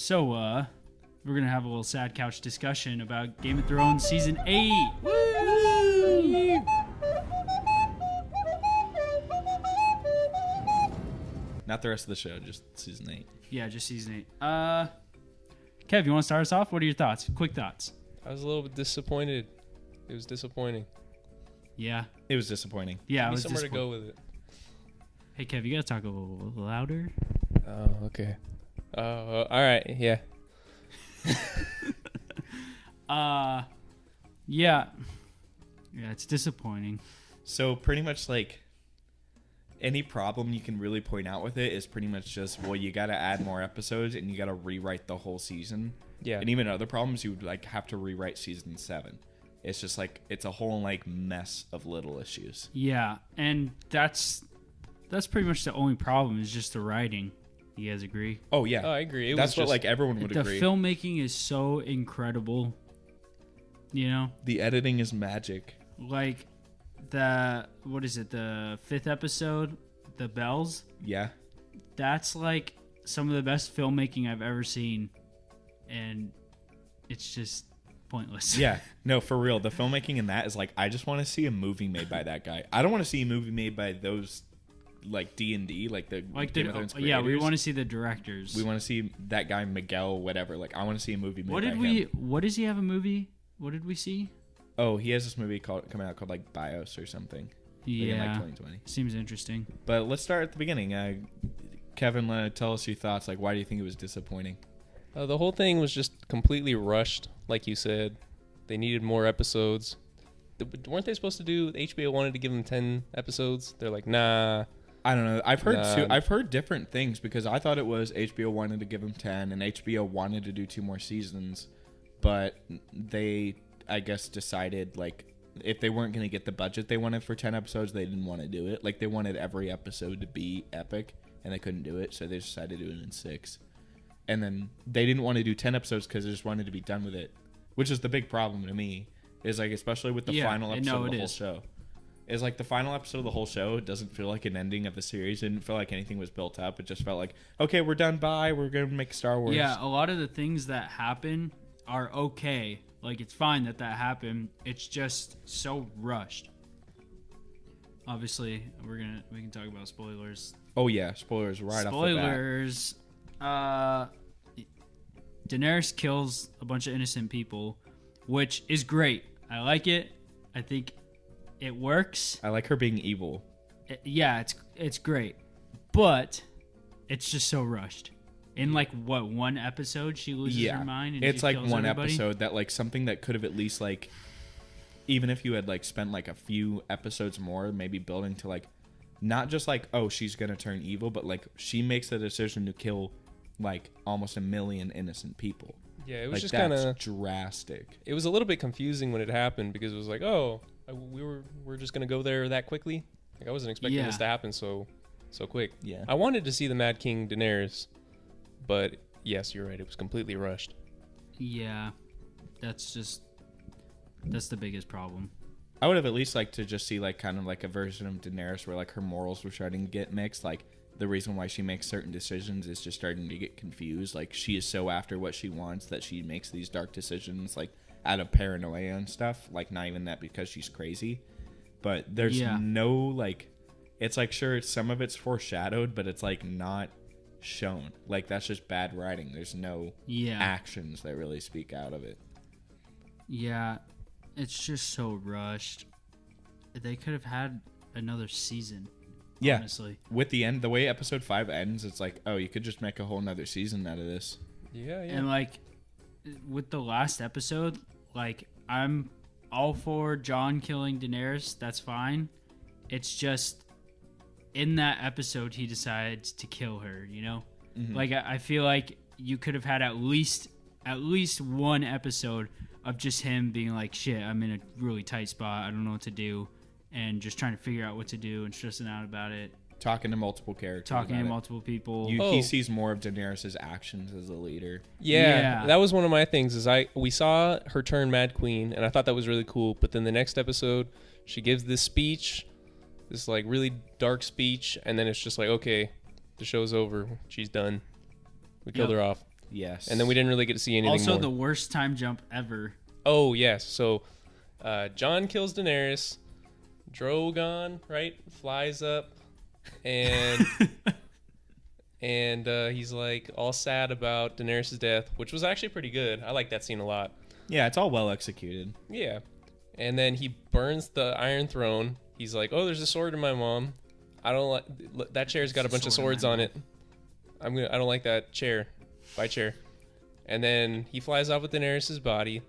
So, we're going to have a little sad couch discussion about Game of Thrones Season 8. Woo! Not the rest of the show, just Season 8. Yeah, just Season 8. Kev, you want to start us off? What are your thoughts? Quick thoughts. I was a little bit disappointed. It was disappointing. Yeah. It was disappointing. Yeah, Give it me was somewhere to go with it. Hey, Kev, you got to talk a little louder. Oh, okay. All right, yeah. Yeah, it's disappointing. So pretty much like any problem you can really point out with it is pretty much just, well, you got to add more episodes and you got to rewrite the whole season. Yeah. And even other problems, you would like have to rewrite season 7. It's just like, it's a whole like mess of little issues. Yeah, and that's pretty much the only problem is just the writing. You guys agree? Oh yeah. Oh, I agree. That's what like everyone would agree. The filmmaking is so incredible. You know? The editing is magic. Like what is it, the 5th episode, The Bells? Yeah. That's like some of the best filmmaking I've ever seen, and it's just pointless. Yeah, no, for real. The filmmaking in that is like, I just want to see a movie made by that guy. I don't want to see a movie made by those like D&D, like the Game of Thrones creators. Yeah, we want to see the directors. We want to see that guy Miguel, whatever. Like, I want to see a movie made by him. What does he have a movie? What did we see? Oh, he has this movie coming out called like BIOS or something. Yeah, like in like 2020. Seems interesting. But let's start at the beginning. Kevin, tell us your thoughts. Like, why do you think it was disappointing? The whole thing was just completely rushed, like you said. They needed more episodes. Weren't they supposed to do? HBO wanted to give them 10 episodes. They're like, nah. I don't know. I've heard different things, because I thought it was HBO wanted to give them 10 and HBO wanted to do 2 more seasons, but they, I guess, decided like if they weren't going to get the budget they wanted for 10 episodes, they didn't want to do it. Like, they wanted every episode to be epic and they couldn't do it, so they decided to do it in 6. And then they didn't want to do 10 episodes because they just wanted to be done with it, which is the big problem to me, is like, especially with the final episode of the whole show. Is like the final episode of the whole show, it doesn't feel like an ending of the series. It didn't feel like anything was built up. It just felt like, okay, we're done. Bye. We're going to make Star Wars. Yeah, a lot of the things that happen are okay. Like, it's fine that happened. It's just so rushed. Obviously, we can talk about spoilers. Oh yeah, spoilers right off the bat. Spoilers. Daenerys kills a bunch of innocent people, which is great. I like it. I think it works. I like her being evil. It's great, but it's just so rushed. In like one episode, she loses her mind. And it's she like kills one everybody? episode that like something that could have at least like, even if you had like spent like a few episodes more, maybe building to like, not just like, oh, she's gonna turn evil, but like she makes the decision to kill like almost 1 million innocent people. Yeah, it was like, just kind of drastic. It was a little bit confusing when it happened, because it was like, oh, we're just gonna go there that quickly. Like, I wasn't expecting this to happen so quick. Yeah, I wanted to see the Mad King Daenerys, but yes, you're right. It was completely rushed. Yeah, that's the biggest problem. I would have at least liked to just see like kind of like a version of Daenerys where like her morals were starting to get mixed. Like, the reason why she makes certain decisions is just starting to get confused. Like, she is so after what she wants that she makes these dark decisions, like out of paranoia and stuff. Like, not even that because she's crazy, but there's no like, it's like, sure, it's some of it's foreshadowed, but it's like not shown. Like, that's just bad writing. There's no actions that really speak out of it. Yeah, it's just so rushed. They could have had another season. Yeah, honestly. With the end, the way episode 5 ends, it's like, oh, you could just make a whole nother season out of this. Yeah. And like, with the last episode, like, I'm all for Jon killing Daenerys. That's fine. It's just, in that episode, he decides to kill her, you know? Mm-hmm. Like, I feel like you could have had at least one episode of just him being like, shit, I'm in a really tight spot. I don't know what to do. And just trying to figure out what to do and stressing out about it. Talking to multiple characters. Talking to multiple people. He sees more of Daenerys' actions as a leader. Yeah, that was one of my things. We saw her turn Mad Queen, and I thought that was really cool. But then the next episode, she gives this speech, this like really dark speech, and then it's just like, okay, the show's over. She's done. We killed her off. Yes. And then we didn't really get to see anything Also, more. the worst time jump ever. Oh, yes. So, Jon kills Daenerys. Drogon, right, flies up, and and he's like all sad about Daenerys' death, which was actually pretty good. I like that scene a lot. Yeah, it's all well executed. Yeah. And then he burns the Iron Throne. He's like, "Oh, there's a sword in my mom. I don't like that chair's got a bunch of swords on it. I don't like that chair. Bye, chair." And then he flies off with Daenerys' body.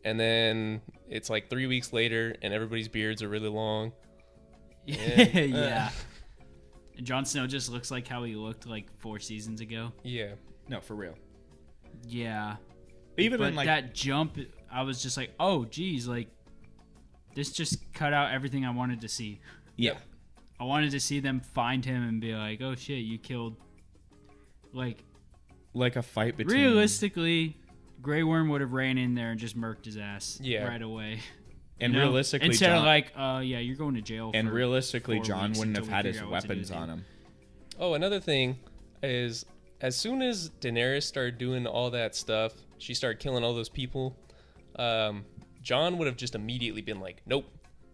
And then it's like 3 weeks later, and everybody's beards are really long. Yeah. Jon Snow just looks like how he looked like 4 seasons ago. Yeah. No, for real. Yeah. Even But in like that jump, I was just like, oh, geez, like, this just cut out everything I wanted to see. yeah. I wanted to see them find him and be like, oh, shit, you killed. Like a fight between. realistically, Grey Worm would have ran in there and just murked his ass right away. And realistically, instead Jon, of like, yeah, you're going to jail. And for realistically, 4 Jon weeks wouldn't until have we had his figure out what to weapons do, on dude. him. Oh, another thing is, as soon as Daenerys started doing all that stuff, she started killing all those people. Jon would have just immediately been like, "Nope,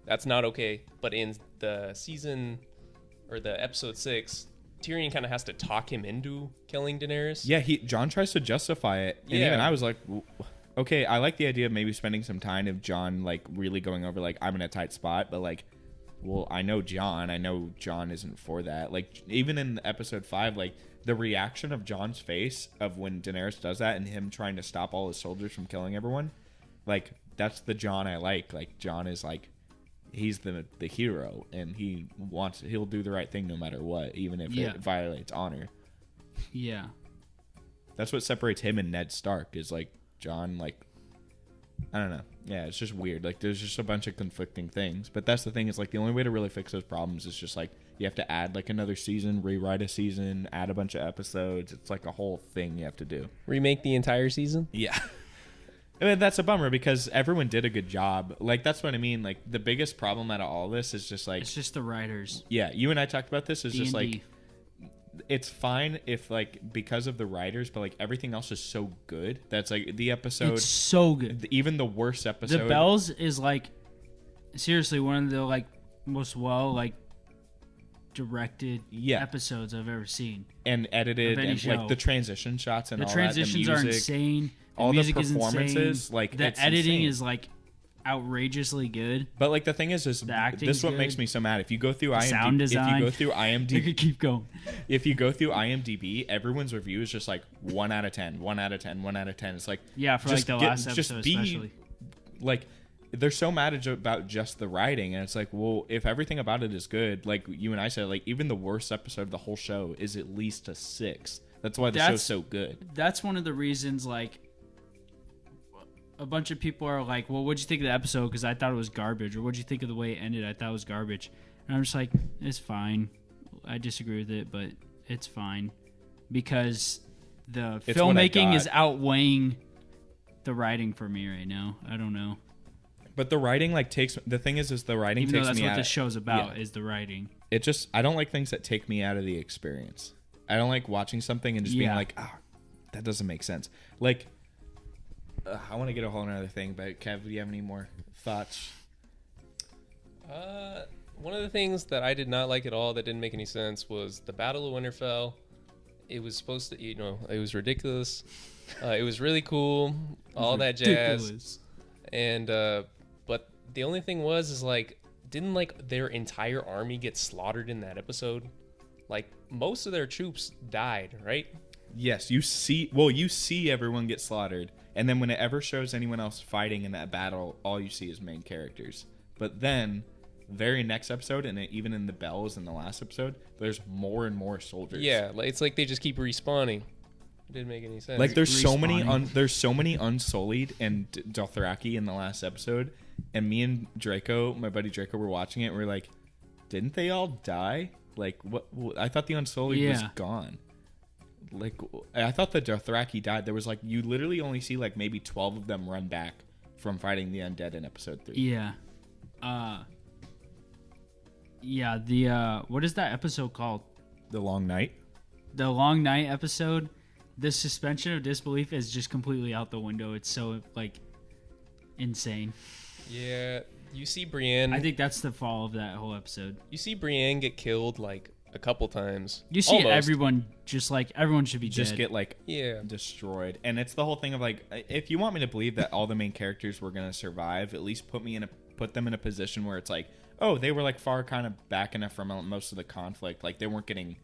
that's not okay." But in the season or the episode 6, Tyrion kind of has to talk him into killing Daenerys. Yeah, Jon tries to justify it, and even I was like, okay, I like the idea of maybe spending some time of Jon like really going over like, I'm in a tight spot, but like, well, I know Jon isn't for that. Like, even in episode 5, like the reaction of Jon's face of when Daenerys does that and him trying to stop all his soldiers from killing everyone, like that's the Jon I like. Like, Jon is like, he's the hero, and he'll do the right thing no matter what, even if it violates honor. Yeah. That's what separates him and Ned Stark, is like Jon, like, I don't know. Yeah, it's just weird. Like, there's just a bunch of conflicting things. But that's the thing, is like the only way to really fix those problems is just like you have to add like another season, rewrite a season, add a bunch of episodes. It's like a whole thing you have to do. Remake the entire season? Yeah. I mean, that's a bummer because everyone did a good job. Like, that's what I mean. Like, the biggest problem out of all this is just like, It's just the writers. yeah, you and I talked about this. Is just D&D. like, it's fine if like because of the writers, but like everything else is so good that's like the episode. It's so good. Even the worst episode. The Bells is like seriously one of the like most directed episodes I've ever seen. And edited, and show. like the transition shots and The all transitions that. The are music, insane. all the music performances, is insane. like the it's editing insane. is like outrageously good. But like the thing is The acting's this is what good. makes me so mad. If you go through Sound design. if you go through You IMDb, could keep going. if you go through IMDb, everyone's review is just like 1 out of 10, 1 out of 10, 1 out of 10. It's like, Yeah, for like the last episode especially. Like, they're so mad about just the writing, and it's like, well, if everything about it is good, like you and I said, like even the worst episode of the whole show is at least a 6. That's why the show's so good. That's one of the reasons, like, a bunch of people are like, well, what'd you think of the episode? Because I thought it was garbage. Or what'd you think of the way it ended? I thought it was garbage. And I'm just like, it's fine. I disagree with it, but it's fine. Because the It's what I filmmaking got. is outweighing the writing for me right now. I don't know. But the writing, like, the thing is the writing Even though takes that's me what out. this show's about, is the writing. I don't like things that take me out of the experience. I don't like watching something and just being like, that doesn't make sense. Like, I want to get a whole other thing, but Kev, do you have any more thoughts? One of the things that I did not like at all that didn't make any sense was the Battle of Winterfell. It was supposed to, it was ridiculous. It was really cool, all that jazz. Ridiculous. And but the only thing is like, didn't like their entire army get slaughtered in that episode? Like, most of their troops died, right? Yes, you see everyone get slaughtered, and then when it ever shows anyone else fighting in that battle, all you see is main characters. But then, very next episode, and even in the Bells in the last episode, there's more and more soldiers. Yeah, it's like they just keep respawning. It didn't make any sense. Like, there's so many Respawning. Unsullied and Dothraki in the last episode, and me and Draco, my buddy Draco, were watching it, and we're like, didn't they all die? Like, what? I thought the Unsullied was gone. Like, I thought the Dothraki died. There was like, you literally only see like maybe 12 of them run back from fighting the undead in episode 3. Yeah. What is that episode called? The Long Night. The Long Night episode. the suspension of disbelief is just completely out the window. It's so like insane. Yeah, you see Brienne. I think that's the fall of that whole episode. You see Brienne get killed like a couple times. You see Almost. everyone just like everyone should be just dead. get like destroyed. And it's the whole thing of like, if you want me to believe that all the main characters were gonna survive, at least put them in a position where it's like, oh, they were like far kind of back enough from most of the conflict, like they weren't getting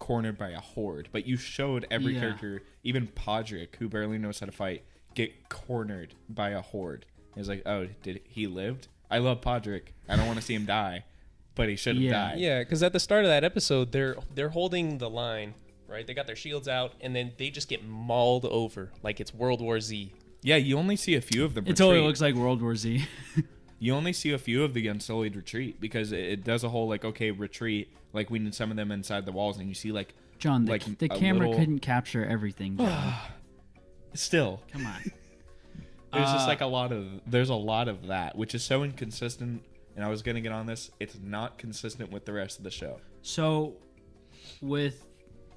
cornered by a horde. But you showed every character, even Podrick, who barely knows how to fight, get cornered by a horde. It's like, oh, did he lived? I love Podrick. I don't want to see him die. But he should have died. Yeah, because at the start of that episode, they're holding the line, right? They got their shields out, and then they just get mauled over like it's World War Z. Yeah, you only see a few of them. It totally looks like World War Z. You only see a few of the Unsullied retreat because it does a whole like, okay, retreat. Like we need some of them inside the walls, and you see like John, like the camera couldn't capture everything. Still, come on. There's just like there's a lot of that, which is so inconsistent. And I was going to get on this. It's not consistent with the rest of the show. So, with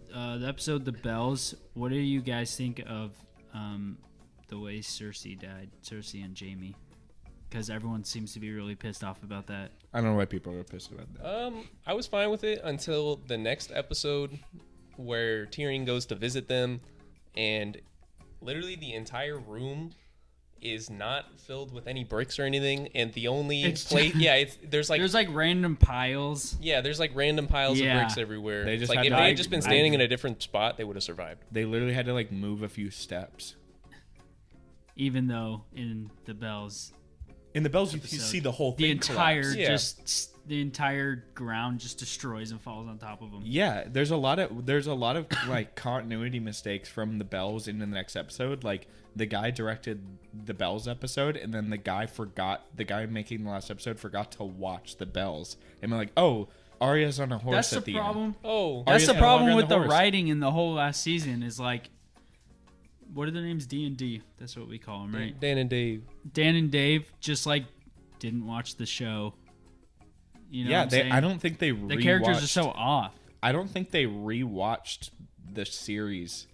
the episode The Bells, what do you guys think of the way Cersei died? Cersei and Jaime? Because everyone seems to be really pissed off about that. I don't know why people are pissed about that. I was fine with it until the next episode where Tyrion goes to visit them. And literally the entire room is not filled with any bricks or anything, and the only place, there's like random piles. Yeah, there's like random piles of bricks everywhere. They just like had if to, they had just been standing in a different spot, they would have survived. They literally had to like move a few steps. Even though in the Bells, you see the whole thing. The entire ground just destroys and falls on top of them. Yeah, there's a lot of like continuity mistakes from the Bells in the next episode. Like the guy directed the Bells episode, and then the guy making the last episode forgot to watch the Bells. And I'm like, oh, Arya's on a horse at the end. Oh, that's the problem with the writing in the whole last season. Is like, what are their names? D&D. That's what we call them, right? Dan and Dave. Dan and Dave just like didn't watch the show. You know I don't think they the characters are so off. I don't think they rewatched the series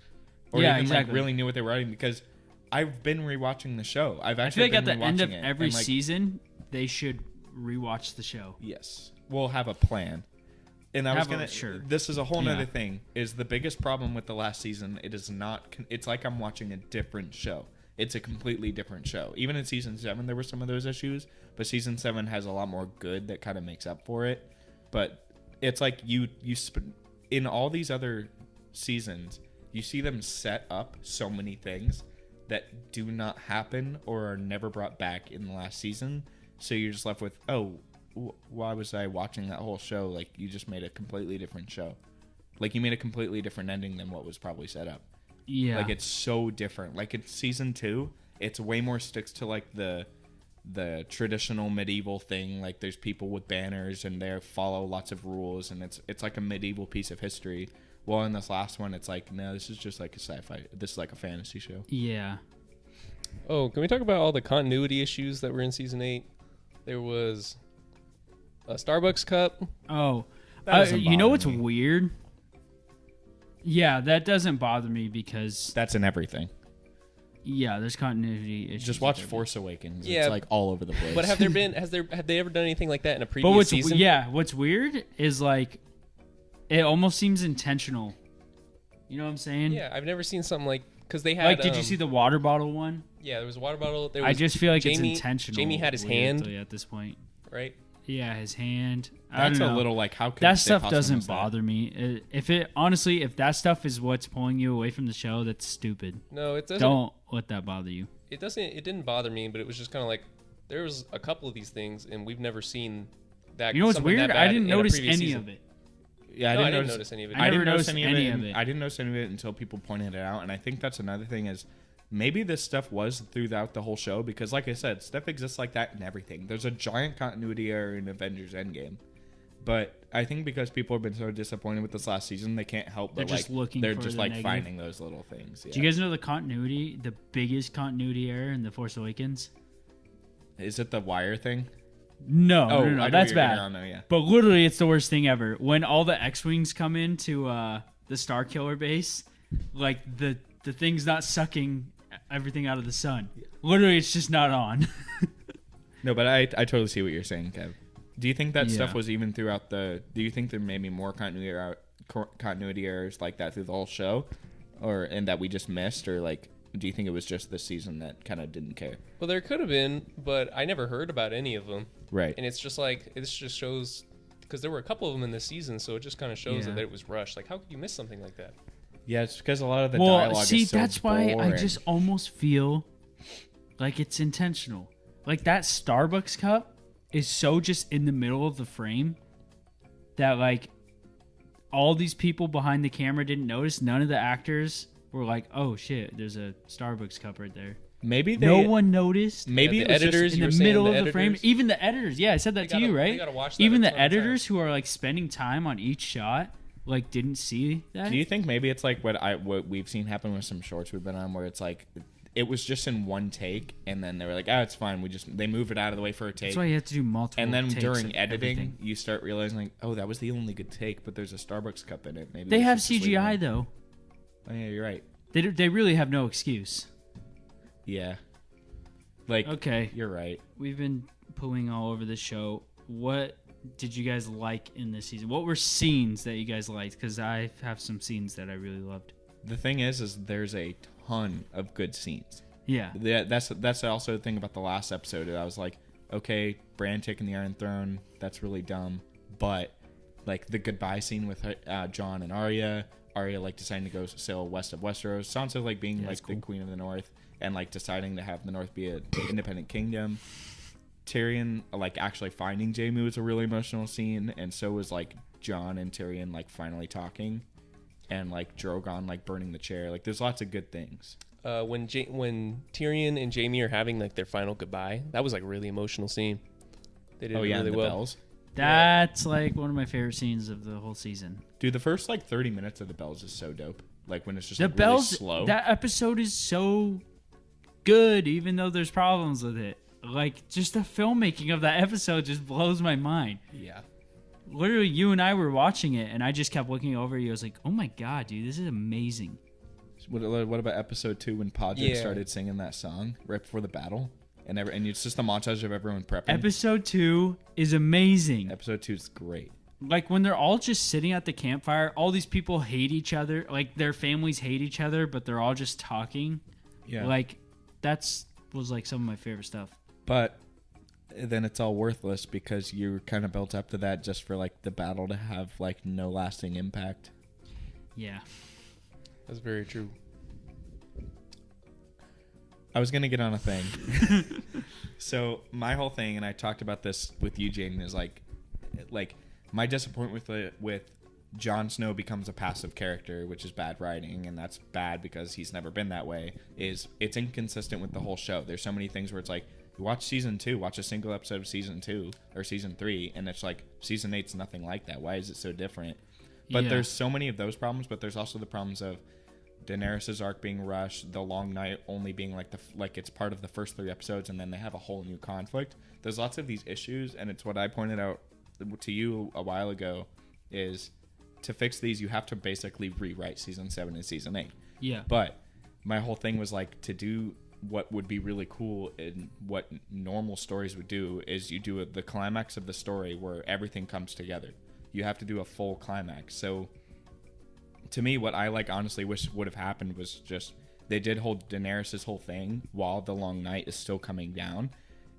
or even like really knew what they were writing, because I've been rewatching the show. I feel like at the end of every season they should rewatch the show. Yes, we'll have a plan. And I was gonna. This is a whole nother thing. Is the biggest problem with the last season? It is not. It's like I'm watching a different show. It's a completely different show. Even in season 7, there were some of those issues, but season 7 has a lot more good that kind of makes up for it. But it's like in all these other seasons, you see them set up so many things that do not happen or are never brought back in the last season. So you're just left with, oh, why was I watching that whole show? Like, you just made a completely different show. Like, you made a completely different ending than what was probably set up. Yeah. Like, it's so different. Like, in season 2, it's way more sticks to, like, the traditional medieval thing. Like, there's people with banners, and they follow lots of rules, and it's like a medieval piece of history. Well, in this last one, it's like, no, this is just like a sci-fi. This is like a fantasy show. Yeah. Oh, can we talk about all the continuity issues that were in season 8? There was a Starbucks cup. Oh, you know what's weird? Yeah, that doesn't bother me because that's in everything. Yeah, there's continuity issues. Just watch Force Awakens. Yeah, it's like all over the place. But have they ever done anything like that in a previous season? Yeah, what's weird is like it almost seems intentional. You know what I'm saying? Yeah, I've never seen something like, because they had like. Did you see the water bottle one? Yeah, there was a water bottle. There was I just feel like it's intentional. Jaime had his hand at this point, right? Yeah, his hand. That's a little like, how could that stuff doesn't bother me. If that stuff is what's pulling you away from the show, that's stupid. No, it doesn't. Don't let that bother you. It doesn't. It didn't bother me, but it was just kind of like there was a couple of these things, and we've never seen that. You know what's weird? I didn't notice any of it. Yeah, I didn't notice any of it. I didn't notice any of it. I didn't notice any of it until people pointed it out, and I think that's another thing is maybe this stuff was throughout the whole show, because like I said, stuff exists like that in everything. There's a giant continuity error in Avengers Endgame. But I think because people have been so disappointed with this last season, they can't help but they're just finding those little things. Yeah. Do you guys know the biggest continuity error in The Force Awakens? Is it the wire thing? No, that's bad. But literally, it's the worst thing ever. When all the X-Wings come into the Star Killer base, like the thing's not sucking everything out of the sun. Literally, it's just not on. No, but I totally see what you're saying, Kev. Do you think that stuff was even throughout the? Do you think there may be more continuity errors like that through the whole show, and that we just missed, or like? Do you think it was just this season that kind of didn't care? Well, there could have been, but I never heard about any of them. Right. And it's just like, it just shows, because there were a couple of them in this season, so it just kind of shows that it was rushed. Like, how could you miss something like that? Yeah, it's because a lot of the dialogue is so that's boring. why I just almost feel like it's intentional. Like, that Starbucks cup is so just in the middle of the frame that, like, all these people behind the camera didn't notice. None of the actors were like, oh shit, there's a Starbucks cup right there. Maybe no one noticed. Maybe the it was editors in the middle of the frame. Even the editors. Yeah, I said that to you, right? Even the editors who are like spending time on each shot, like didn't see that. Do you think maybe it's like what we've seen happen with some shorts we've been on, where it's like it was just in one take, and then they were like, oh, it's fine. They move it out of the way for a take. That's why you have to do multiple. And then takes during editing, everything. you start realizing like, oh, that was the only good take, but there's a Starbucks cup in it. Maybe they have CGI though. Oh yeah, you're right. They really have no excuse. Yeah. Like, okay, you're right. We've been pooing all over the show. What did you guys like in this season? What were scenes that you guys liked? Because I have some scenes that I really loved. The thing is there's a ton of good scenes. Yeah. That's also the thing about the last episode. I was like, okay, Bran taking the Iron Throne, that's really dumb. But, like, the goodbye scene with Jon and Arya like deciding to go sail west of Westeros, Sansa like being like cool. The Queen of the North, and like deciding to have the North be an independent kingdom. Tyrion like actually finding Jaime was a really emotional scene, and so was like Jon and Tyrion like finally talking, and like Drogon like burning the chair. Like there's lots of good things. When Tyrion and Jaime are having like their final goodbye, that was like a really emotional scene. They did really well. Bells. That's like one of my favorite scenes of the whole season. Dude, the first like 30 minutes of the bells is so dope. Like when it's just the like, bells, really slow. That episode is so good, even though there's problems with it. Like just the filmmaking of that episode just blows my mind. Yeah. Literally, you and I were watching it, and I just kept looking over at you. I was like, "Oh my god, dude, this is amazing." What about episode 2 when Podrick started singing that song right before the battle? And it's just a montage of everyone prepping. Episode 2 is amazing. Episode 2 is great. Like when they're all just sitting at the campfire, all these people hate each other. Like their families hate each other, but they're all just talking. Yeah. Like was like some of my favorite stuff. But then it's all worthless because you're kind of built up to that just for like the battle to have like no lasting impact. Yeah. That's very true. I was going to get on a thing. So my whole thing, and I talked about this with you, Jaden, is like my disappointment with Jon Snow becomes a passive character, which is bad writing, and that's bad because he's never been that way, is it's inconsistent with the whole show. There's so many things where it's like, you watch season 2, watch a single episode of season 2 or season 3, and it's like season 8's nothing like that. Why is it so different? But there's so many of those problems, but there's also the problems of Daenerys' arc being rushed, the Long Night only being like it's part of the first 3 episodes, and then they have a whole new conflict. There's lots of these issues, and it's what I pointed out to you a while ago, is to fix these, you have to basically rewrite season 7 and season 8. Yeah. But my whole thing was like, to do what would be really cool and what normal stories would do is you do the climax of the story where everything comes together. You have to do a full climax. So to me, what I honestly wish would have happened was just they did hold Daenerys' whole thing while the Long Night is still coming down,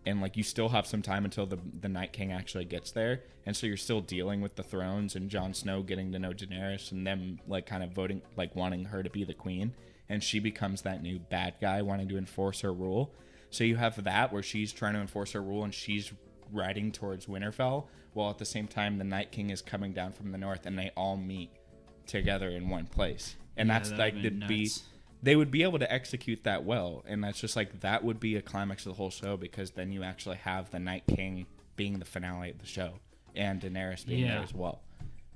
and you still have some time until the Night King actually gets there, and so you're still dealing with the thrones and Jon Snow getting to know Daenerys and them kind of voting, wanting her to be the queen, and she becomes that new bad guy wanting to enforce her rule. So you have that where she's trying to enforce her rule and she's riding towards Winterfell, while at the same time the Night King is coming down from the north, and they all meet together in one place. And that's they would be able to execute that well, and that's just that would be a climax of the whole show, because then you actually have the Night King being the finale of the show and Daenerys being there as well,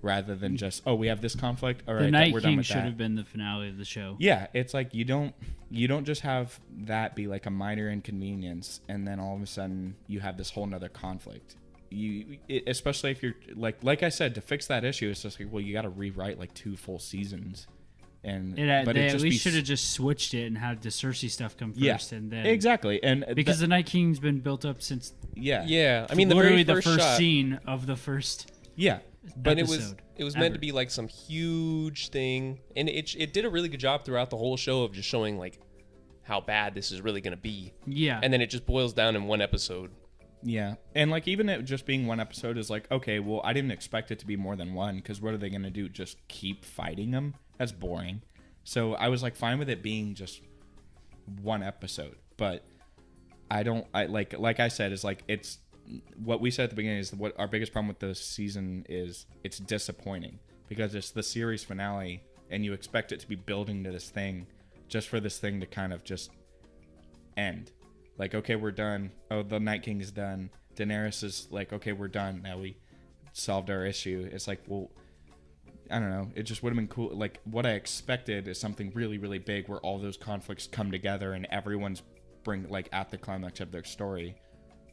rather than just we have this conflict, all right, the Night we're King done with should that. have been the finale of the show. Yeah, it's you don't just have that be a minor inconvenience and then all of a sudden you have this whole nother conflict. especially if you're like I said, to fix that issue, it's just like, well, you got to rewrite like 2 full seasons. And they at least should have just switched it and had the Cersei stuff come first, and then exactly. And because the Night King's been built up since I mean, literally the first shot, scene of the first but episode it was meant to be like some huge thing, and it did a really good job throughout the whole show of just showing like how bad this is really gonna be. And then it just boils down in one episode. And like even it just being one episode is like, okay, well, I didn't expect it to be more than one, because what are they gonna do? Just keep fighting them? That's boring. So I was like fine with it being just one episode, but like I said, is like, it's what we said at the beginning is what our biggest problem with the season is. It's disappointing because it's the series finale and you expect it to be building to this thing just for this thing to kind of just end. Like, okay, we're done. Oh, the Night King is done. Daenerys is like, okay, we're done. Now we solved our issue. It's like, well, I don't know. It just would have been cool. Like, what I expected is something really, really big where all those conflicts come together and everyone's at the climax of their story,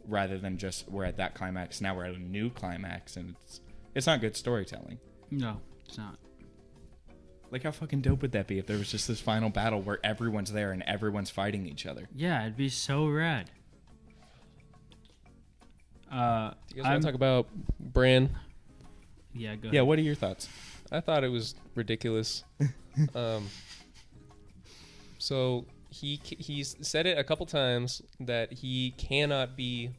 rather than just we're at that climax. Now we're at a new climax, and it's not good storytelling. No, it's not. Like, how fucking dope would that be if there was just this final battle where everyone's there and everyone's fighting each other? Yeah, it'd be so rad. Do you guys want to talk about Bran? Yeah, go ahead. Yeah, what are your thoughts? I thought it was ridiculous. So he's said it a couple times that he cannot be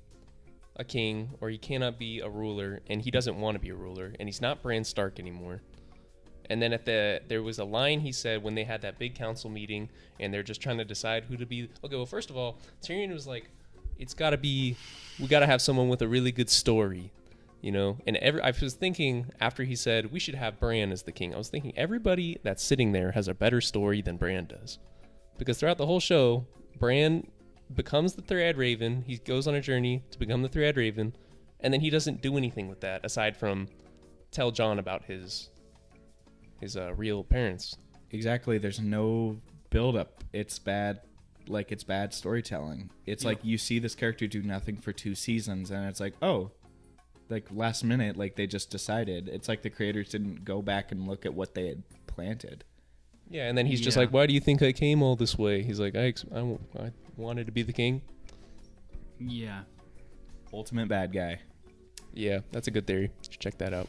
a king or he cannot be a ruler, and he doesn't want to be a ruler, and he's not Bran Stark anymore. And then there was a line he said when they had that big council meeting, and they're just trying to decide who to be. Okay, well, first of all, Tyrion was like, we got to have someone with a really good story. You know, and I was thinking after he said we should have Bran as the king, I was thinking everybody that's sitting there has a better story than Bran does, because throughout the whole show, Bran becomes the Three-Eyed Raven. He goes on a journey to become the Three-Eyed Raven, and then he doesn't do anything with that aside from tell Jon about his real parents. Exactly. There's no build up. It's bad. Like, it's bad storytelling. It's like you see this character do nothing for 2 seasons, and it's like, oh. Like, last minute, like, they just decided. It's like the creators didn't go back and look at what they had planted. Yeah, and then he's just like, why do you think I came all this way? He's like, I wanted to be the king. Yeah. Ultimate bad guy. Yeah, that's a good theory. Check that out.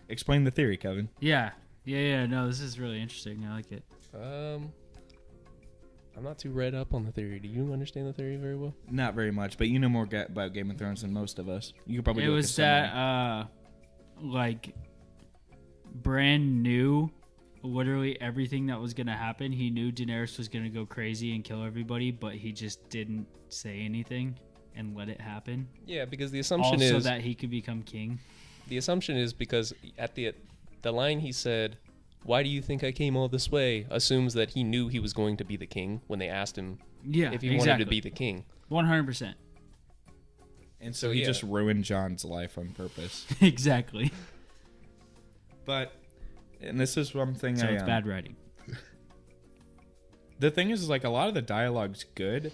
Explain the theory, Kevin. Yeah. No, this is really interesting. I like it. I'm not too read up on the theory. Do you understand the theory very well? Not very much, but you know more about Game of Thrones than most of us. You could probably. It was that, like, Bran knew literally everything that was gonna happen. He knew Daenerys was gonna go crazy and kill everybody, but he just didn't say anything and let it happen. Yeah, because the assumption is also that he could become king. The assumption is because at the line he said, why do you think I came all this way, assumes that he knew he was going to be the king when they asked him if he wanted to be the king. 100%. And so he just ruined Jon's life on purpose. Exactly. But, and this is one thing it's bad writing. The thing is, like, a lot of the dialogue's good,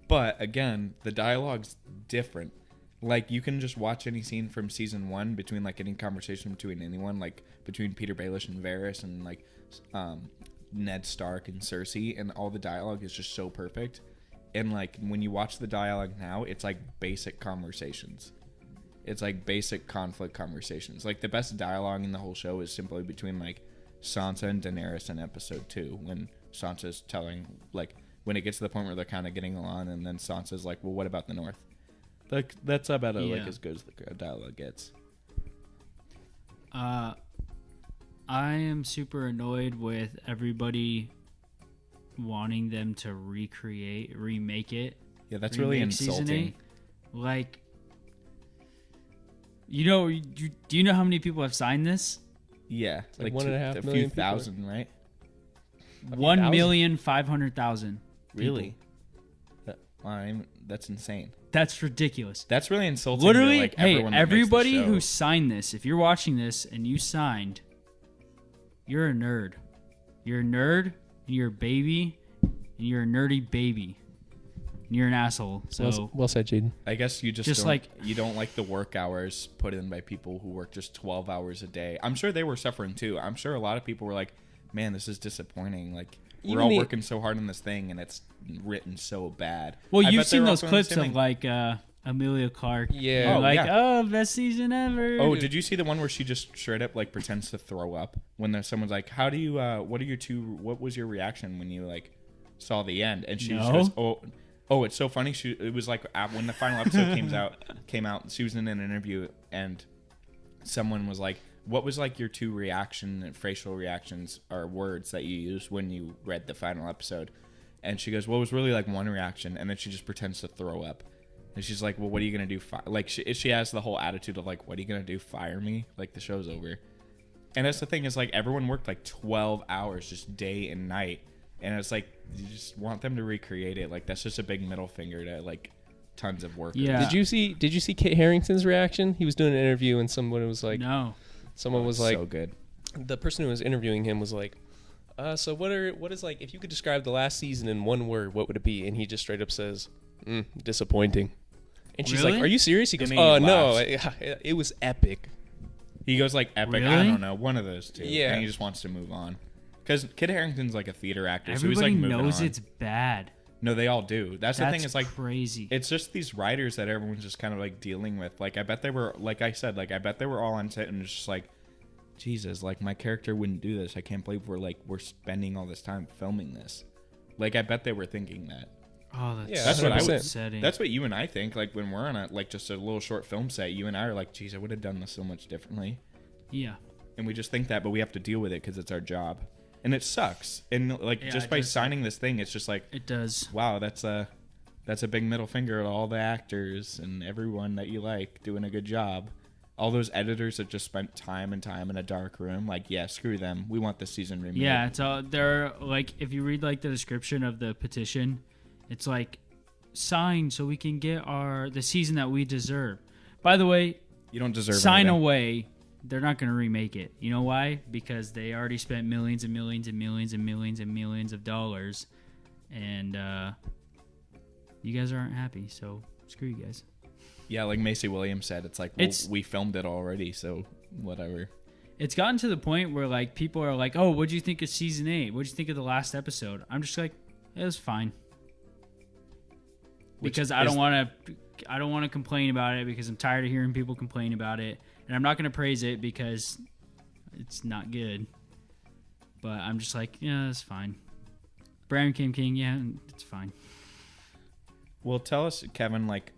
but, again, the dialogue's different. Like, you can just watch any scene from season 1 between, like, any conversation between anyone, like, between Peter Baelish and Varys and, like, Ned Stark and Cersei, and all the dialogue is just so perfect. And, like, when you watch the dialogue now, it's, like, basic conversations. It's, like, basic conflict conversations. Like, the best dialogue in the whole show is simply between, like, Sansa and Daenerys in episode 2, when Sansa's telling, like, when it gets to the point where they're kind of getting along, and then Sansa's like, well, what about the North? Like, that's about like as good as the dialogue gets. I am super annoyed with everybody wanting them to remake it. Yeah, that's really insulting. Like, you know, do you know how many people have signed this? Yeah, like 1.5 million. A few thousand, right? 1,500,000. Really? That's insane. That's ridiculous. That's really insulting. Literally, to, like, hey, everybody who signed this, if you're watching this and you signed, you're a nerd. You're a nerd, and you're a baby, and you're a nerdy baby. and you're an asshole. So well said, Jaden. I guess you Just you don't like the work hours put in by people who work just 12 hours a day. I'm sure they were suffering too. I'm sure a lot of people were like, man, this is disappointing. Like, we're all working so hard on this thing, and it's written so bad. Well, I you've bet they seen were those also clips of understanding- like Amelia Clark. Yeah. Like, yeah. best season ever. Oh, did you see the one where she just straight up like pretends to throw up when there's someone's like, "How do you? What was your reaction when you like saw the end?" And she just goes, "Oh, it's so funny." It was like when the final episode came out. She was in an interview, and someone was like, "What was like your two facial reactions or words that you used when you read the final episode?" And she goes, "Well, it was really like one reaction," and then she just pretends to throw up. And she's like, well, what are you going to do? Like, she has the whole attitude of, like, what are you going to do? Fire me? Like, the show's over. And that's the thing is, like, everyone worked, like, 12 hours just day and night. And it's like, you just want them to recreate it. Like, that's just a big middle finger to, like, tons of workers. Yeah. Did you see Kit Harington's reaction? He was doing an interview, and someone was like... No. Someone was like... So good. The person who was interviewing him was like, so what is, like, if you could describe the last season in one word, what would it be? And he just straight up says, disappointing. And she's Really? like, are you serious? He goes, And then he no, laughs. it was epic. He goes, like, epic. Really? I don't know. One of those two. Yeah. And he just wants to move on. Because Kit Harington's, like, a theater actor. Everybody so he's, like, moving knows on. it's bad. No, they all do. That's the thing. Is like crazy. It's just these writers that everyone's just kind of, like, dealing with. Like, I bet they were, like I said, like, I bet they were all on set and it's just like, Jesus, like, my character wouldn't do this. I can't believe we're spending all this time filming this. Like, I bet they were thinking that. Oh, That's what I would. upsetting. That's what you and I think. Like, when we're on just a little short film set, you and I are like, geez, I would have done this so much differently. Yeah. And we just think that, but we have to deal with it because it's our job. And it sucks. And, like, Yeah, just by signing this thing, it's just like, It does. wow, that's a big middle finger to all the actors and everyone that you like doing a good job. All those editors that just spent time and time in a dark room, like, yeah, screw them. We want this season remade. Yeah, it's all they're like, if you read like the description of the petition, it's like, sign so we can get the season that we deserve. By the way, You don't deserve sign anything. away. They're not going to remake it. You know why? Because they already spent millions and millions and millions and millions and millions of dollars, and you guys aren't happy. So screw you guys. Yeah, like Macy Williams said, it's like, well, we filmed it already, so whatever. It's gotten to the point where like people are like, "Oh, what'd you think of season 8? What'd you think of the last episode?" I'm just like, it was fine. Because I don't want to complain about it because I'm tired of hearing people complain about it, and I'm not going to praise it because it's not good. But I'm just like, yeah, it's fine. Brian Kim King, yeah, it's fine. Well, tell us, Kevin, like,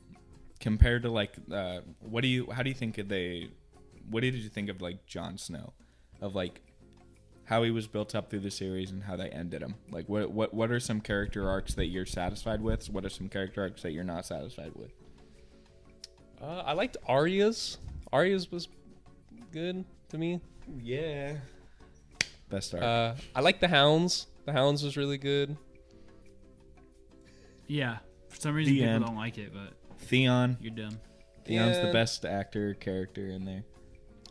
compared to like, how do you think what did you think of like Jon Snow, of like how he was built up through the series and how they ended him? Like, what are some character arcs that you're satisfied with? What are some character arcs that you're not satisfied with? I liked Arya's. Arya's was good to me. Yeah. Best arc. I like the Hounds. The Hounds was really good. Yeah, for some reason The people end. don't like it, but Theon. you're dumb. Theon's the Yeah. best character in there.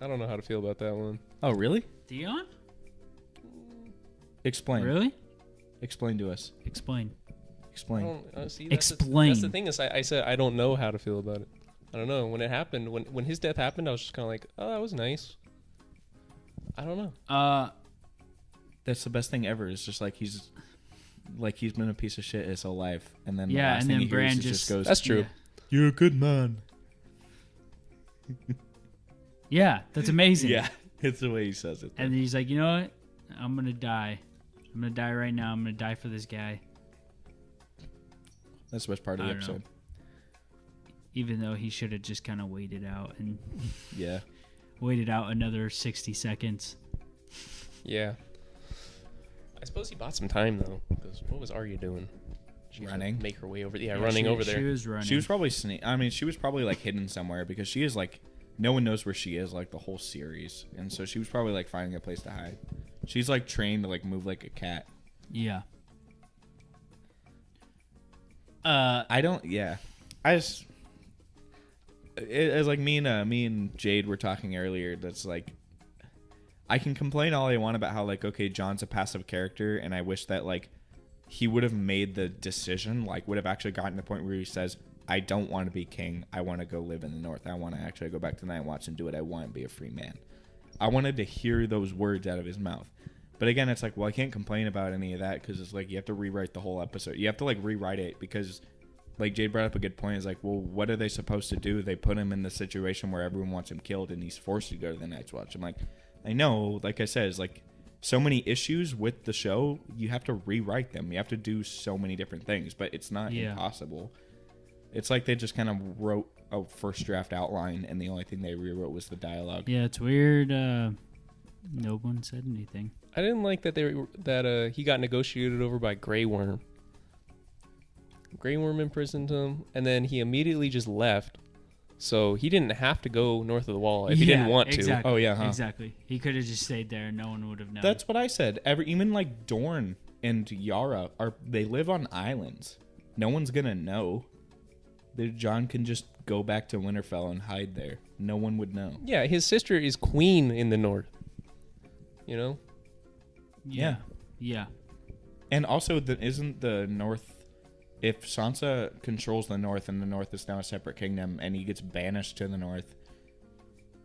I don't know how to feel about that one. Oh, really? Theon? Explain. Really? Explain to us. Explain. Explain. See, Explain. That's the thing is I said I don't know how to feel about it. I don't know. When it happened, when his death happened, I was just kind of like, oh, that was nice. I don't know. That's the best thing ever. It's just like he's been a piece of shit his whole life, and then Yeah, the last and thing then he hears Bran is just- goes, That's true. Yeah. "You're a good man." Yeah, that's amazing. Yeah, it's the way he says it. And he's like, you know what? I'm going to die. I'm going to die right now. I'm going to die for this guy. That's the best part of the I don't know. episode. Even though he should have just kind of waited out and Yeah. waited out another 60 seconds. Yeah. I suppose he bought some time though. Because what was Arya doing? She had to Running? make her way over. Yeah, running over there. She was running. She was probably she was probably like hidden somewhere because she is like no one knows where she is like the whole series, and so she was probably like finding a place to hide. She's like trained to like move like a cat. Yeah. I don't. Yeah, I just. It's like me and Jade were talking earlier. That's like, I can complain all I want about how like, okay, John's a passive character, and I wish that like he would have made the decision, like would have actually gotten to the point where he says, I don't want to be king. I want to go live in the north. I want to actually go back to Night Watch and do what I want and be a free man. I wanted to hear those words out of his mouth. But again, it's like, well, I can't complain about any of that because it's like you have to rewrite the whole episode. You have to like rewrite it because, like Jade brought up a good point. Is like, well, what are they supposed to do? They put him in the situation where everyone wants him killed and he's forced to go to the Night's Watch. I'm like, I know, like I said, it's like so many issues with the show. You have to rewrite them. You have to do so many different things, but it's not impossible. It's like they just kind of wrote a first draft outline and the only thing they rewrote was the dialogue. Yeah, it's weird. No one said anything. I didn't like that he got negotiated over by Grey Worm. Grey Worm imprisoned him, and then he immediately just left. So he didn't have to go north of the wall if he didn't want to. Exactly. Oh yeah, huh? Exactly. He could have just stayed there and no one would have known. That's what I said. Even like Dorne and Yara they live on islands. No one's gonna know. Jon can just go back to Winterfell and hide there. No one would know. Yeah, his sister is queen in the north. You know? Yeah. And also, isn't the north... If Sansa controls the north and the north is now a separate kingdom and he gets banished to the north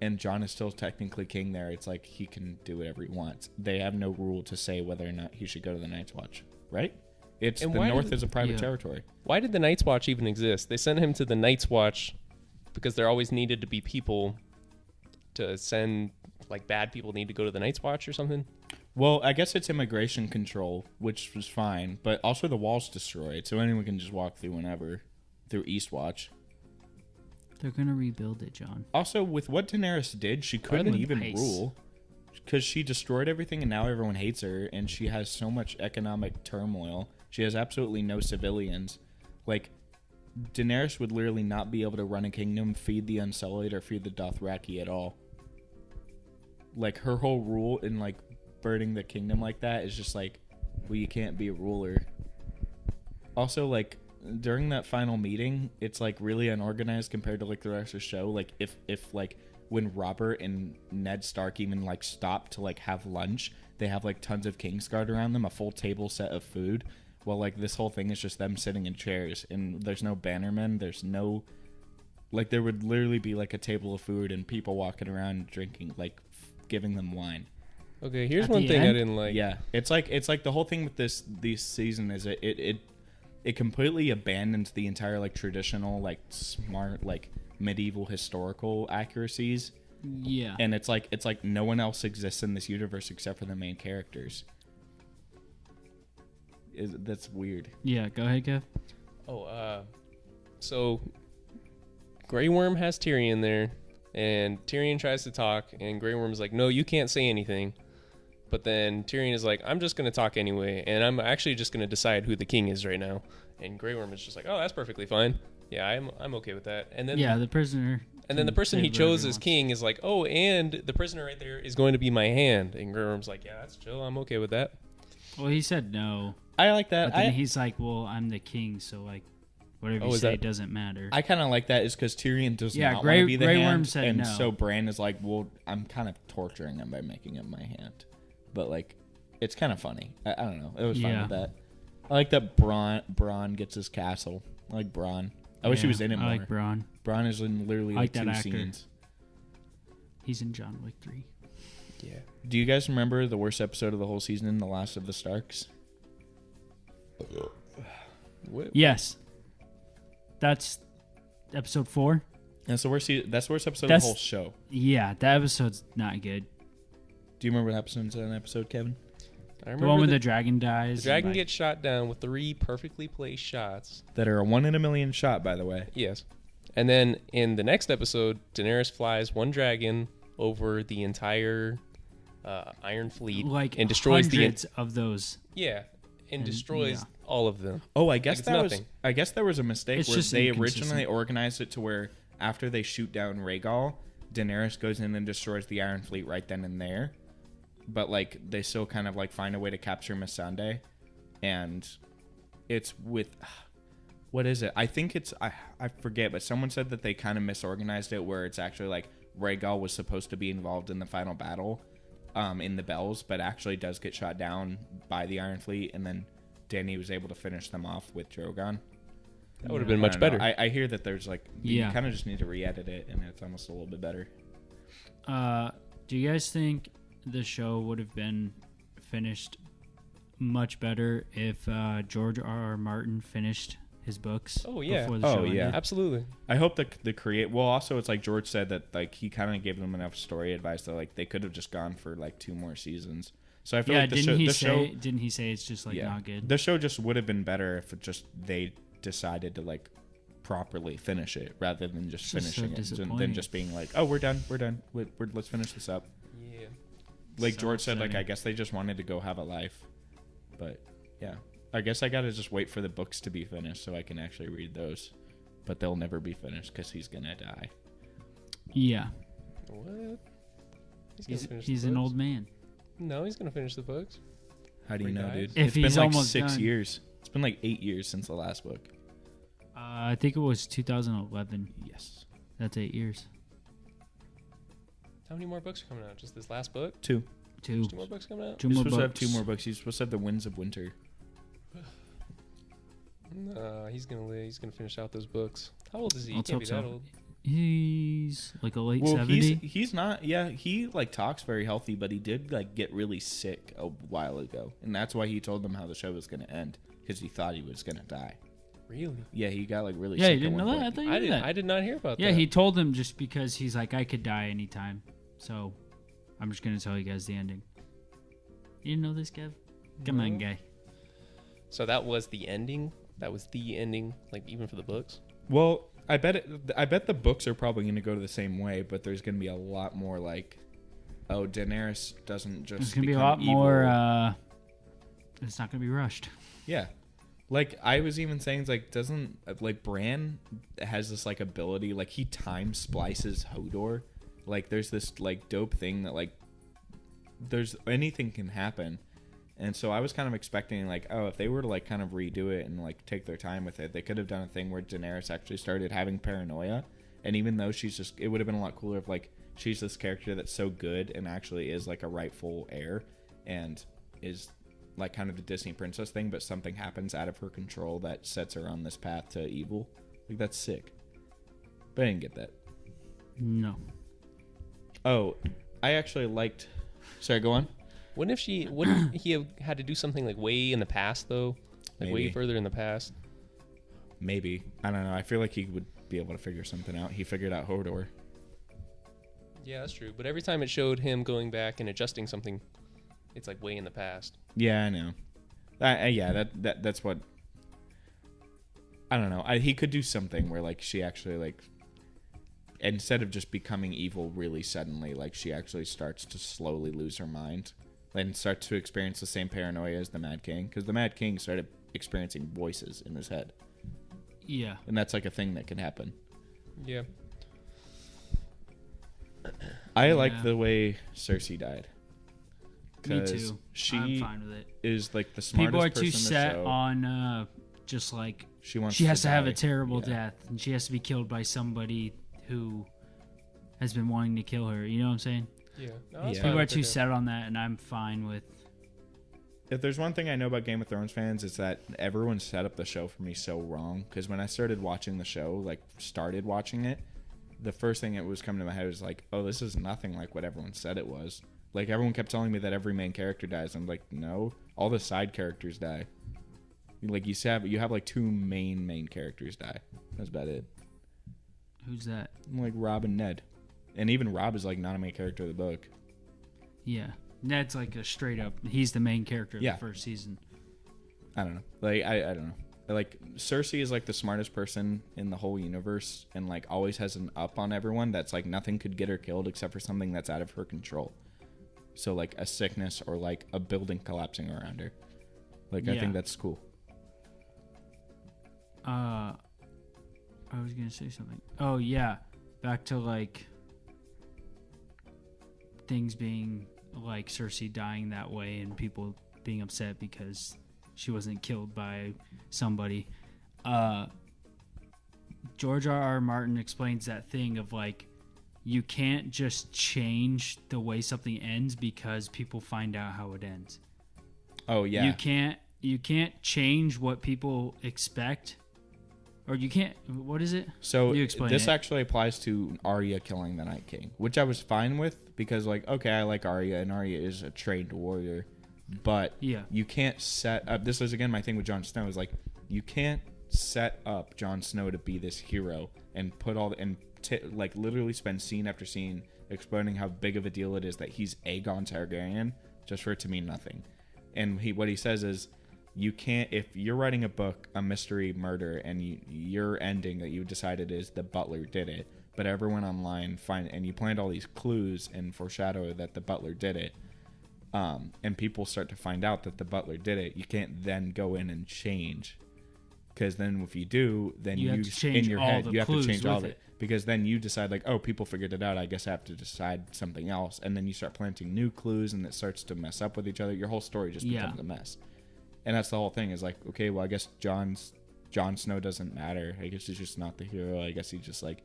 and Jon is still technically king there, it's like he can do whatever he wants. They have no rule to say whether or not he should go to the Night's Watch, right? The north is a private territory. Why did the Night's Watch even exist? They sent him to the Night's Watch because there always needed to be people to send, like bad people need to go to the Night's Watch or something. Well, I guess it's immigration control, which was fine, but also the wall's destroyed, so anyone can just walk through whenever, through Eastwatch. They're going to rebuild it, John. Also, with what Daenerys did, she couldn't even rule, because she destroyed everything and now everyone hates her, and she has so much economic turmoil. She has absolutely no civilians. Like, Daenerys would literally not be able to run a kingdom, feed the Unsullied, or feed the Dothraki at all. Like, her whole rule in, like, burning the kingdom like that is just like, well, you can't be a ruler. Also, like, during that final meeting, it's like really unorganized compared to like the rest of the show. Like if like when Robert and Ned Stark even like stop to like have lunch, they have like tons of Kingsguard around them, a full table set of food. Well, like this whole thing is just them sitting in chairs and there's no bannermen. There's no, like there would literally be like a table of food and people walking around drinking, like giving them wine. Okay, here's one thing I didn't like. Yeah, it's like the whole thing with this season is it completely abandons the entire like traditional like smart like medieval historical accuracies. Yeah, and it's like no one else exists in this universe except for the main characters. That's weird. Yeah, go ahead, Kev. So Grey Worm has Tyrion there, and Tyrion tries to talk, and Grey Worm's like, "No, you can't say anything." But then Tyrion is like, I'm just going to talk anyway, and I'm actually just going to decide who the king is right now. And Grey Worm is just like, oh, that's perfectly fine. Yeah, I'm okay with that. And then the prisoner. And then the person he chose as king is like, oh, and the prisoner right there is going to be my hand. And Grey Worm's like, yeah, that's chill. I'm okay with that. Well, he said no. I like that. But then he's like, well, I'm the king, so like, whatever you say doesn't matter. I kind of like that is because Tyrion does not want to be the Grey hand. Worm said and no. So Bran is like, well, I'm kind of torturing him by making him my hand. But like, it's kind of funny. I don't know. It was fun with that. I like that Bronn gets his castle. I like Bronn. I wish he was in it more. I like Bronn. Bronn is in literally like two scenes. He's in John Wick 3. Yeah. Do you guys remember the worst episode of the whole season, The Last of the Starks? Yes. That's episode 4. That's the worst episode of the whole show. Yeah, that episode's not good. Do you remember what happens in that episode, Kevin? I remember the one where the dragon dies. The dragon gets shot down with 3 perfectly placed shots. That are a 1 in a million shot, by the way. Yes. And then in the next episode, Daenerys flies one dragon over the entire Iron Fleet and destroys hundreds of those. Yeah, and destroys all of them. Oh, I guess there was a mistake It's where just they originally organized it to where after they shoot down Rhaegal, Daenerys goes in and destroys the Iron Fleet right then and there. But like they still kind of like find a way to capture Missandei, and it's with what is it? I think it's I forget, but someone said that they kind of misorganized it where it's actually like Rhaegal was supposed to be involved in the final battle in the Bells, but actually does get shot down by the Iron Fleet, and then Danny was able to finish them off with Drogon. That would have been much better. I hear that there's like you kind of just need to re-edit it, and it's almost a little bit better. Do you guys think the show would have been finished much better if George R.R. Martin finished his books? Oh yeah. Before the show ended? Absolutely. I hope the create. Well, also it's like George said that like he kind of gave them enough story advice that like they could have just gone for like 2 more seasons. So I feel like didn't he say it's just like not good? The show just would have been better if it just they decided to like properly finish it rather than just finishing it, than just being like, oh, we're done, let's finish this up. Yeah. Like so George said, like I guess they just wanted to go have a life, but yeah, I guess I gotta just wait for the books to be finished so I can actually read those, but they'll never be finished because he's gonna die. Yeah. What? He's an old man. No, he's gonna finish the books. How do you know, dude? If it's been like 6 done. years. It's been like 8 years since the last book. I think it was 2011. Yes. That's 8 years. How many more books are coming out? Just this last book? 2. There's 2 more books coming out? Two He's more supposed books. to have 2 more books. He's supposed to have the Winds of Winter. He's gonna finish out those books. How old is he? He Let's can't be hope that so. old. He's like a late Well, 70. he's not. Yeah, he like talks very healthy, but he did like get really sick a while ago, and that's why he told them how the show was going to end because he thought he was going to die. Really? Yeah, he got like really Yeah, sick. you didn't at know one that? I point. thought you I knew did. that. I did not hear about that. Yeah, he told them just because he's like, I could die anytime. So I'm just going to tell you guys the ending. You didn't know this, Kev? Come on, guy. So that was the ending? That was the ending, like even for the books? Well, I bet the books are probably going to go to the same way, but there's going to be a lot more like, oh, Daenerys doesn't just. There's going to be a lot evil. more. It's not going to be rushed. Yeah. Like I was even saying, it's like doesn't like Bran has this like ability, like he time splices Hodor. Like there's this like dope thing that like there's anything can happen. And so I was kind of expecting like, oh, if they were to like kind of redo it and like take their time with it, they could have done a thing where Daenerys actually started having paranoia. And even though she's just, it would have been a lot cooler if like she's this character that's so good and actually is like a rightful heir and is like kind of the Disney princess thing, but something happens out of her control that sets her on this path to evil. Like that's sick. But I didn't get that. No. Oh, I actually liked. Sorry, go on. Wouldn't he have had to do something like way in the past though? Like way Maybe. further in the past? Maybe. I don't know. I feel like he would be able to figure something out. He figured out Hodor. Yeah, that's true. But every time it showed him going back and adjusting something, it's like way in the past. Yeah, I know. Yeah, that's what. I don't know. He could do something where like she actually like, instead of just becoming evil really suddenly, like she actually starts to slowly lose her mind and starts to experience the same paranoia as the Mad King, because the Mad King started experiencing voices in his head, Yeah. and that's like a thing that can happen. Yeah. I like the way Cersei died. Me 'Cause too. She I'm fine with it. is like the smartest People are person too in the set show. on just like She wants. she has to have die. a terrible Yeah. death and she has to be killed by somebody who has been wanting to kill her. You know what I'm saying? Yeah. No, Yeah. People are too set on that, and I'm fine with. If there's one thing I know about Game of Thrones fans, it's that everyone set up the show for me so wrong. Because when I started watching the show, like started watching it, the first thing that was coming to my head was like, oh, this is nothing like what everyone said it was. Like everyone kept telling me that every main character dies. I'm like, no, all the side characters die. Like you have like 2 main characters die. That's about it. Who's that? Like Rob and Ned, and even Rob is like not a main character of the book. Yeah. Ned's like a straight up. He's the main character of Yeah. the first season. I don't know. Like I don't know. Like Cersei is like the smartest person in the whole universe, and like always has an up on everyone. That's like nothing could get her killed except for something that's out of her control. So like a sickness or like a building collapsing around her. Like I Yeah. think that's cool. I was gonna say something. Oh yeah, back to like things being like Cersei dying that way and people being upset because she wasn't killed by somebody. George R.R. Martin explains that thing of like you can't just change the way something ends because people find out how it ends. Oh yeah. You can't change what people expect, or you can't. What is it? So you explain this it. actually applies to Arya killing the Night King, which I was fine with because, like, okay, I like Arya, and Arya is a trained warrior, but you can't set up. This was again my thing with Jon Snow is like you can't set up Jon Snow to be this hero and put all like literally spend scene after scene explaining how big of a deal it is that he's Aegon Targaryen just for it to mean nothing. And what he says is, you can't, if you're writing a book, a mystery murder, and your ending that you decided is the butler did it, but everyone online and you planned all these clues and foreshadow that the butler did it, and people start to find out that the butler did it, you can't then go in and change, because then if you do, then you have to change in your head you have to change all of it. Because then you decide like, oh, people figured it out, I guess I have to decide something else, and then you start planting new clues, and it starts to mess up with each other. Your whole story just becomes a mess. And that's the whole thing is like, okay, well, I guess Jon Snow doesn't matter. I guess he's just not the hero. I guess he's just like,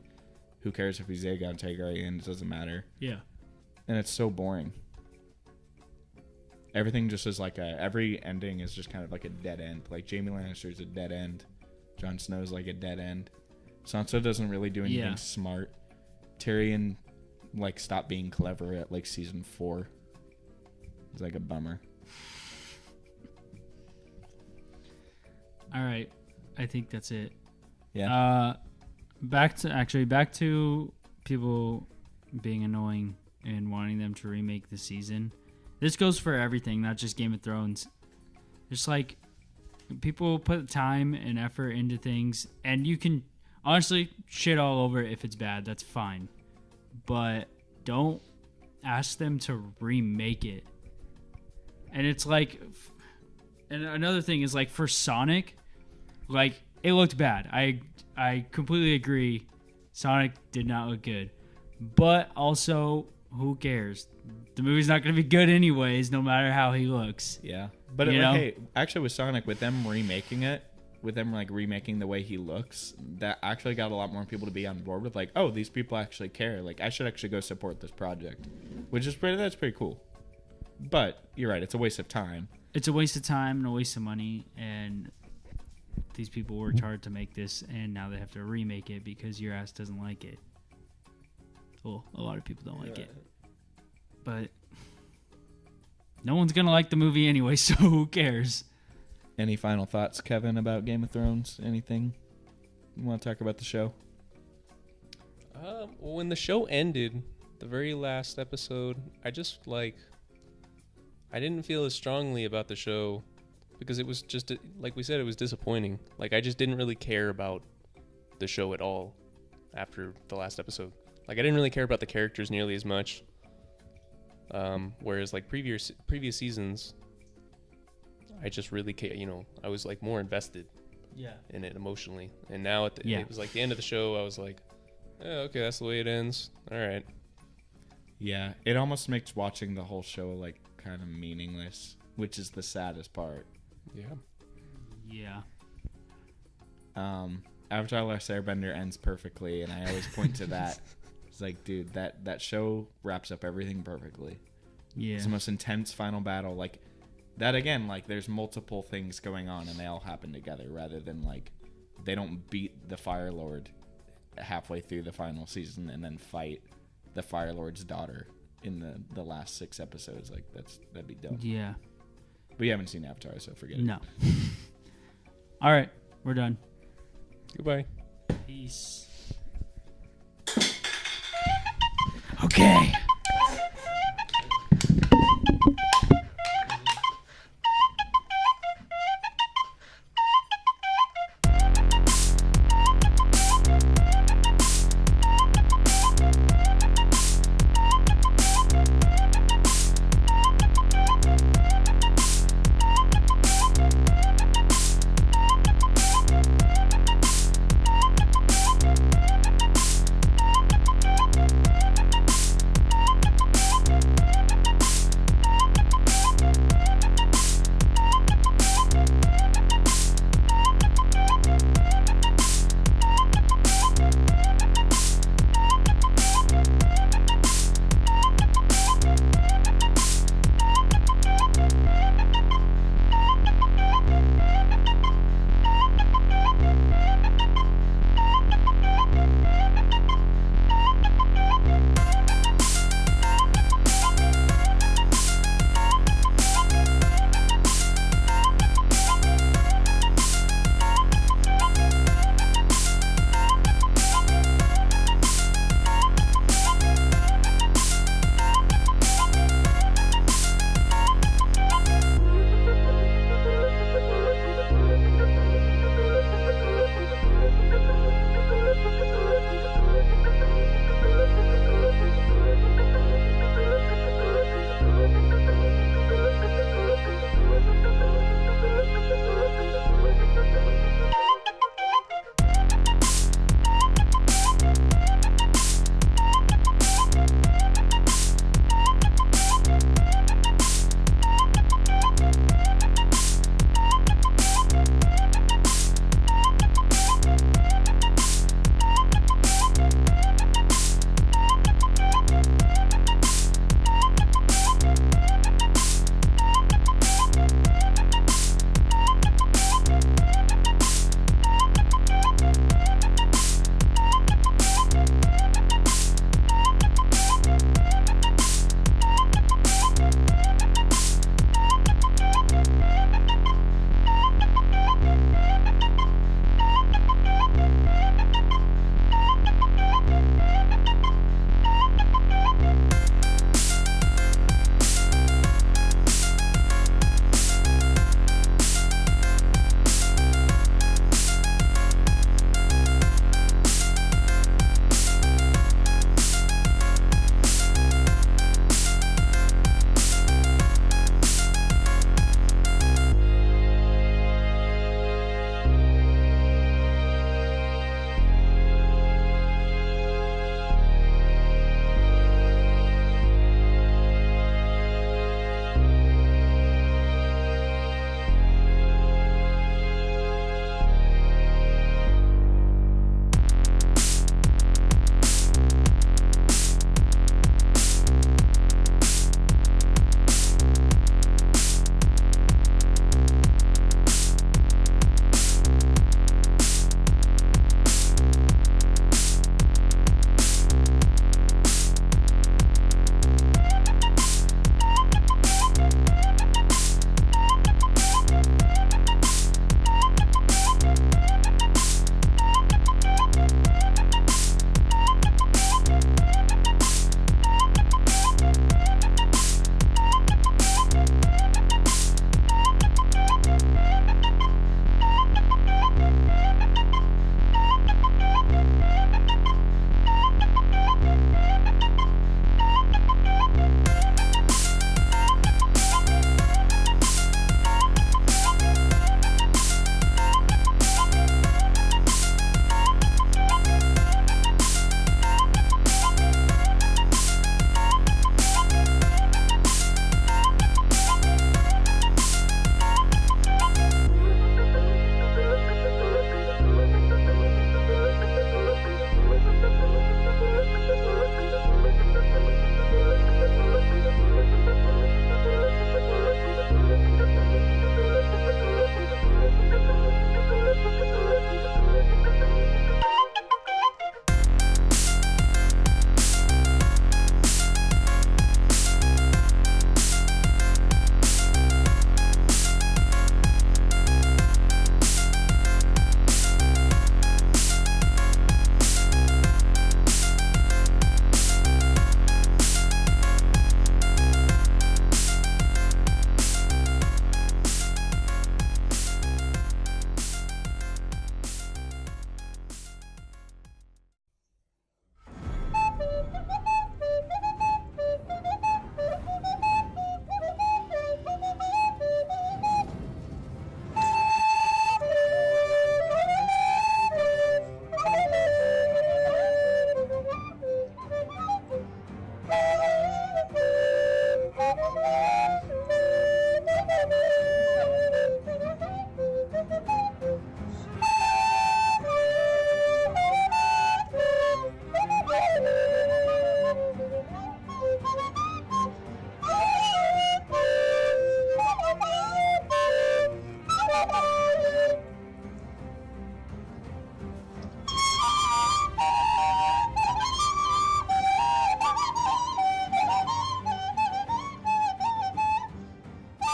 who cares if he's Aegon Targaryen? It doesn't matter. Yeah. And it's so boring. Everything just is like every ending is just kind of like a dead end. Like Jaime Lannister's a dead end. Jon Snow's like a dead end. Sansa doesn't really do anything smart. Tyrion like stopped being clever at like season 4. It's like a bummer. All right, I think that's it. Yeah. Back to people being annoying and wanting them to remake the season. This goes for everything, not just Game of Thrones. Just like people put time and effort into things, and you can honestly shit all over it if it's bad. That's fine, but don't ask them to remake it. And it's like, and another thing is like for Sonic. Like, it looked bad. I completely agree. Sonic did not look good. But also, who cares? The movie's not going to be good anyways, no matter how he looks. Yeah. But hey, actually with Sonic, with them remaking it, with them like remaking the way he looks, that actually got a lot more people to be on board with like, oh, these people actually care. Like, I should actually go support this project. That's pretty cool. But you're right, it's a waste of time. It's a waste of time and a waste of money, and these people worked hard to make this, and now they have to remake it because your ass doesn't like it. Well, a lot of people don't like it. But no one's going to like the movie anyway, so who cares? Any final thoughts, Kevin, about Game of Thrones? Anything you want to talk about the show? When the show ended, the very last episode, I didn't feel as strongly about the show because it was just, like we said, it was disappointing. Like, I just didn't really care about the show at all after the last episode. Like, I didn't really care about the characters nearly as much. Whereas, like, previous seasons, I just really, I was, like, more invested in it emotionally. And now it was, like, the end of the show, I was like, okay, that's the way it ends. All right. Yeah, it almost makes watching the whole show, like, kind of meaningless, which is the saddest part. Yeah. Avatar: The Last Airbender ends perfectly, and I always point to that. It's like, dude, that show wraps up everything perfectly. Yeah. It's the most intense final battle. Like, that again, like, there's multiple things going on, and they all happen together, rather than, like, they don't beat the Fire Lord halfway through the final season and then fight the Fire Lord's daughter in the last 6 episodes. Like, that'd be dope. Yeah. But you haven't seen Avatar, so forget it. No. All right, we're done. Goodbye. Peace. Okay.